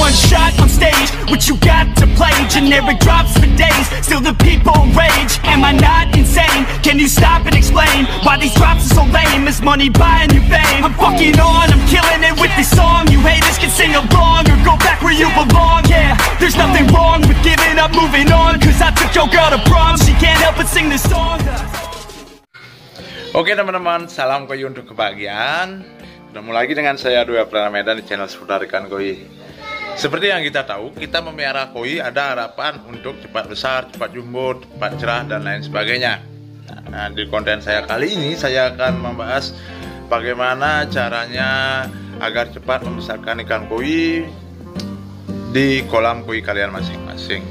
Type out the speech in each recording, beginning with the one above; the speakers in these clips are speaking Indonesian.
one shot on stage. What you got to play? Generic drops for days. Still the people rage. Am I not insane? Can you stop and explain why these drops are so lame? Is money buying you fame? I'm fucking on, I'm killing it with this song. You haters can sing along or go back where you belong. Yeah, there's nothing wrong with giving up, moving on. Cause I took your girl to prom, she can't help but sing this song. Oke teman-teman, salam koi untuk kebahagiaan. Ketemu lagi dengan saya Dwi Aprana Medan di channel seputar ikan koi. Seperti yang kita tahu, kita memelihara koi ada harapan untuk cepat besar, cepat jumbo, cepat cerah, dan lain sebagainya. Nah, di konten saya kali ini, saya akan membahas bagaimana caranya agar cepat membesarkan ikan koi di kolam koi kalian masing-masing.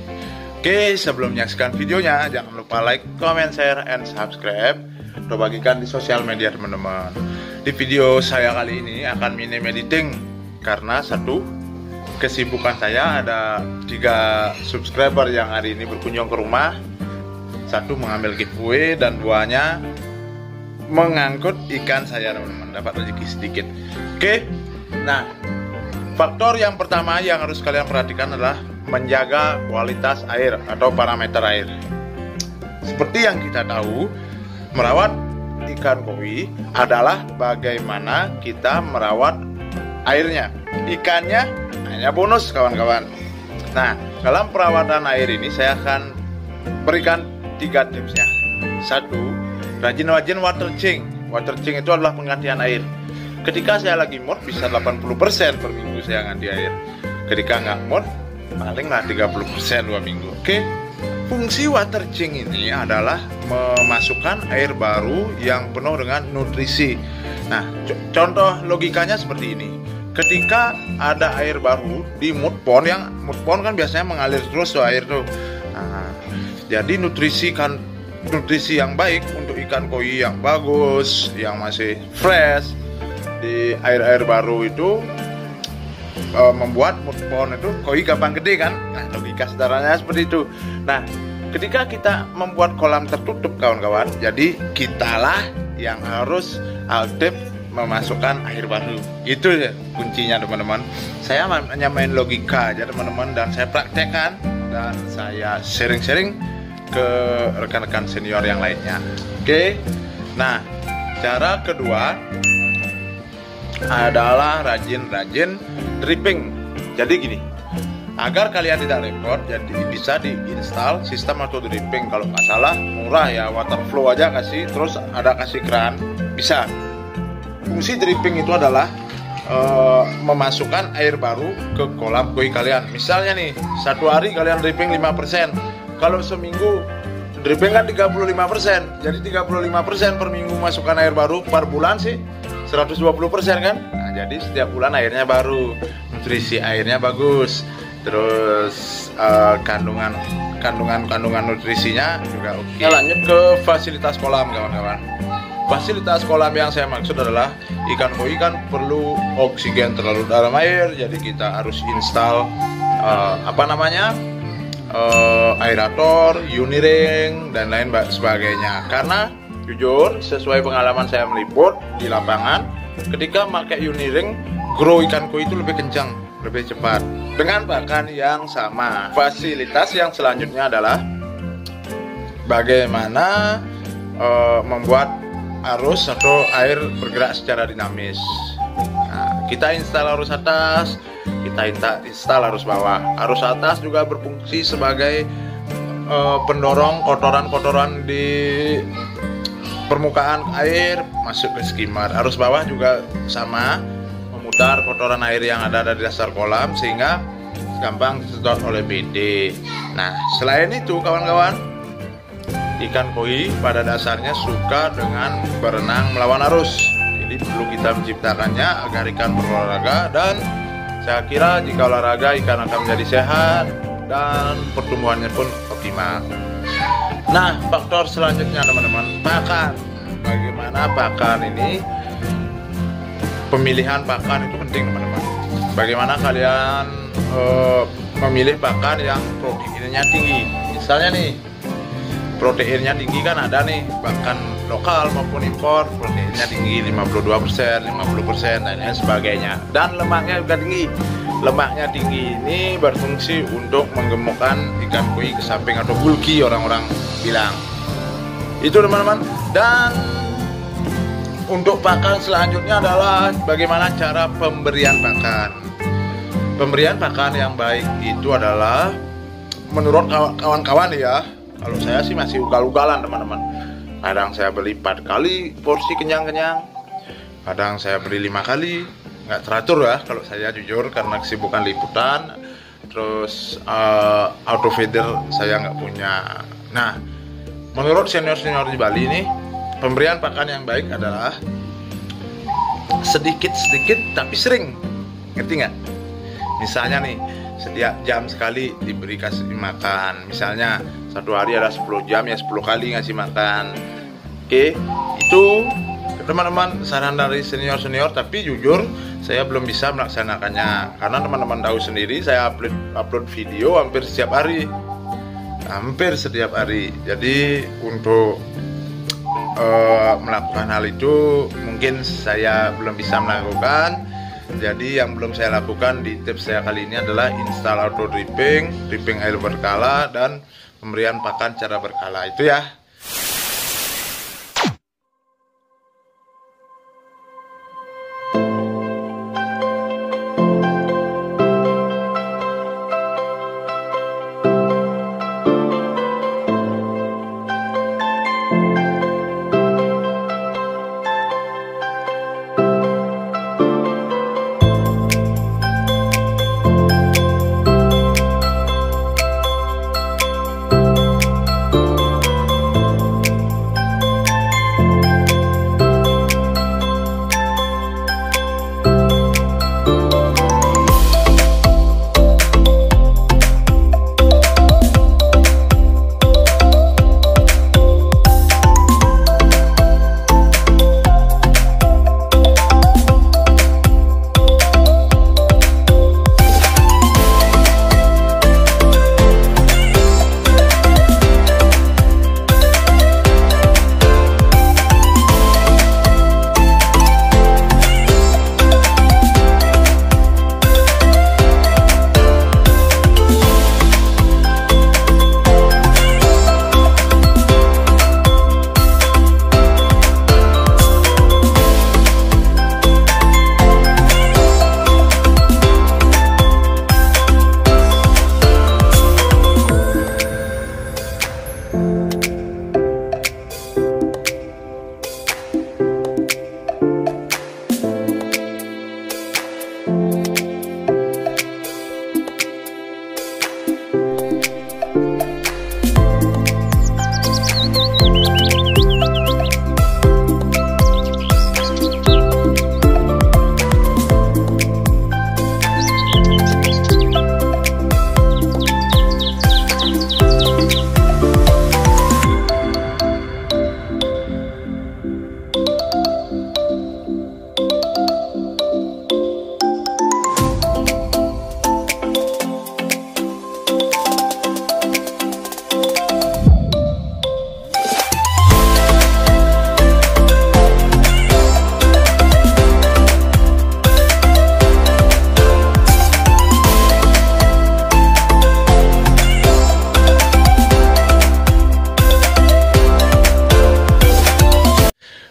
Oke, sebelum menyaksikan videonya, jangan lupa like, comment, share, and subscribe. Atau bagikan di sosial media teman-teman. Di video saya kali ini akan minim editing karena satu, kesibukan saya ada 3 subscriber yang hari ini berkunjung ke rumah. Satu mengambil giveaway dan duanya mengangkut ikan saya teman-teman, dapat rezeki sedikit. Oke. Nah, faktor yang pertama yang harus kalian perhatikan adalah menjaga kualitas air atau parameter air. Seperti yang kita tahu, merawat ikan koi adalah bagaimana kita merawat airnya. Ikannya hanya bonus kawan-kawan. Nah, dalam perawatan air ini saya akan berikan 3 tipsnya. 1, rajin-rajin water change. Water change itu adalah penggantian air. Ketika saya lagi mood bisa 80% per minggu saya ganti air. Ketika nggak mood palinglah 30% 2 minggu. Oke. Fungsi water change ini adalah memasukkan air baru yang penuh dengan nutrisi. Nah, contoh logikanya seperti ini. Ketika ada air baru di mood pond kan biasanya mengalir terus tuh air tuh. Nah, jadi nutrisi yang baik untuk ikan koi yang bagus, yang masih fresh di air-air baru itu membuat mood pond itu koi gampang gede kan. Nah, logika sederhananya seperti itu. Nah, ketika kita membuat kolam tertutup kawan-kawan, jadi kitalah yang harus aktif memasukkan air baru. Itu ya kuncinya teman-teman. Saya hanya main logika aja teman-teman, dan saya praktekkan dan saya sharing-sharing ke rekan-rekan senior yang lainnya. Oke. Nah, cara kedua adalah rajin-rajin dripping. Jadi gini, agar kalian tidak repot, jadi bisa diinstal sistem auto dripping. Kalau nggak salah murah ya, water flow aja kasih, terus ada kasih keran, bisa. Fungsi dripping itu adalah memasukkan air baru ke kolam koi kalian. Misalnya nih, 1 hari kalian dripping 5%. Kalau seminggu dripping kan 35%. Jadi 35% per minggu masukkan air baru, per bulan sih 120% kan. Nah, jadi setiap bulan airnya baru, nutrisi airnya bagus. Terus kandungan nutrisinya juga oke. Nah, lanjut ke fasilitas kolam kawan-kawan. Fasilitas kolam yang saya maksud adalah ikan koi kan perlu oksigen terlalu dalam air, jadi kita harus install aerator, uniring, dan lain sebagainya. Karena jujur, sesuai pengalaman saya meliput di lapangan, ketika pakai uniring, grow ikan koi itu lebih kencang, lebih cepat dengan pakan yang sama. Fasilitas yang selanjutnya adalah bagaimana membuat arus atau air bergerak secara dinamis. Nah, kita install arus atas, kita install arus bawah. Arus atas juga berfungsi sebagai pendorong kotoran-kotoran di permukaan air masuk ke skimmer. Arus bawah juga sama, memutar kotoran air yang ada di dasar kolam sehingga gampang disedot oleh BD. Nah, selain itu kawan-kawan, ikan koi pada dasarnya suka dengan berenang melawan arus. Jadi perlu kita menciptakannya agar ikan berolahraga, dan saya kira jika olahraga ikan akan menjadi sehat dan pertumbuhannya pun optimal. Nah, faktor selanjutnya teman-teman, pakan. Bagaimana pakan ini? Pemilihan pakan itu penting teman-teman. Bagaimana kalian memilih pakan yang proteinnya tinggi. Misalnya nih, proteinnya tinggi kan ada nih, bahkan lokal maupun impor proteinnya tinggi 52%, 50% dan lain sebagainya. Dan lemaknya juga tinggi. Lemaknya tinggi ini berfungsi untuk menggemukkan ikan koi ke samping atau bulky orang-orang bilang. Itu teman-teman. Dan untuk pakan selanjutnya adalah bagaimana cara pemberian pakan. Pemberian pakan yang baik itu adalah menurut kawan-kawan ya. Kalau saya sih masih ugal-ugalan teman-teman. Kadang saya beli 4 kali porsi kenyang-kenyang, kadang saya beli 5 kali. Nggak teratur ya kalau saya jujur, karena kesibukan liputan. Terus auto feeder saya nggak punya. Nah, menurut senior-senior di Bali ini, pemberian pakan yang baik adalah sedikit-sedikit tapi sering. Ngerti nggak? Misalnya nih, setiap jam sekali diberi kasih makan. Misalnya satu hari ada 10 jam ya 10 kali ngasih makan. Oke, itu teman-teman saran dari senior-senior, tapi jujur saya belum bisa melaksanakannya karena teman-teman tahu sendiri saya upload video hampir setiap hari. Jadi untuk melakukan hal itu mungkin saya belum bisa melakukan. Jadi yang belum saya lakukan di tips saya kali ini adalah install auto dripping air berkala, dan pemberian pakan cara berkala itu ya.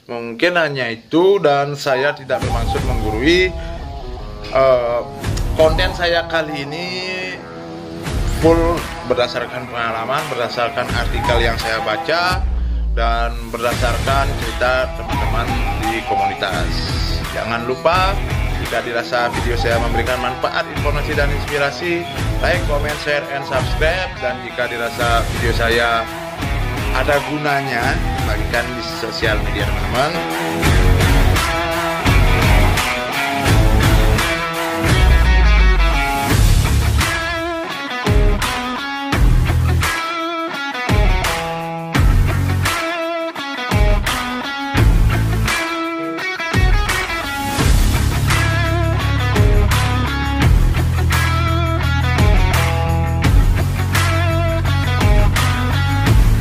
Mungkin hanya itu, dan saya tidak bermaksud menggurui. Konten saya kali ini full berdasarkan pengalaman, berdasarkan artikel yang saya baca, dan berdasarkan cerita teman-teman di komunitas. Jangan lupa, jika dirasa video saya memberikan manfaat, informasi, dan inspirasi, like, comment, share, and subscribe. Dan jika dirasa video saya ada gunanya, bagikan di sosial media teman-teman.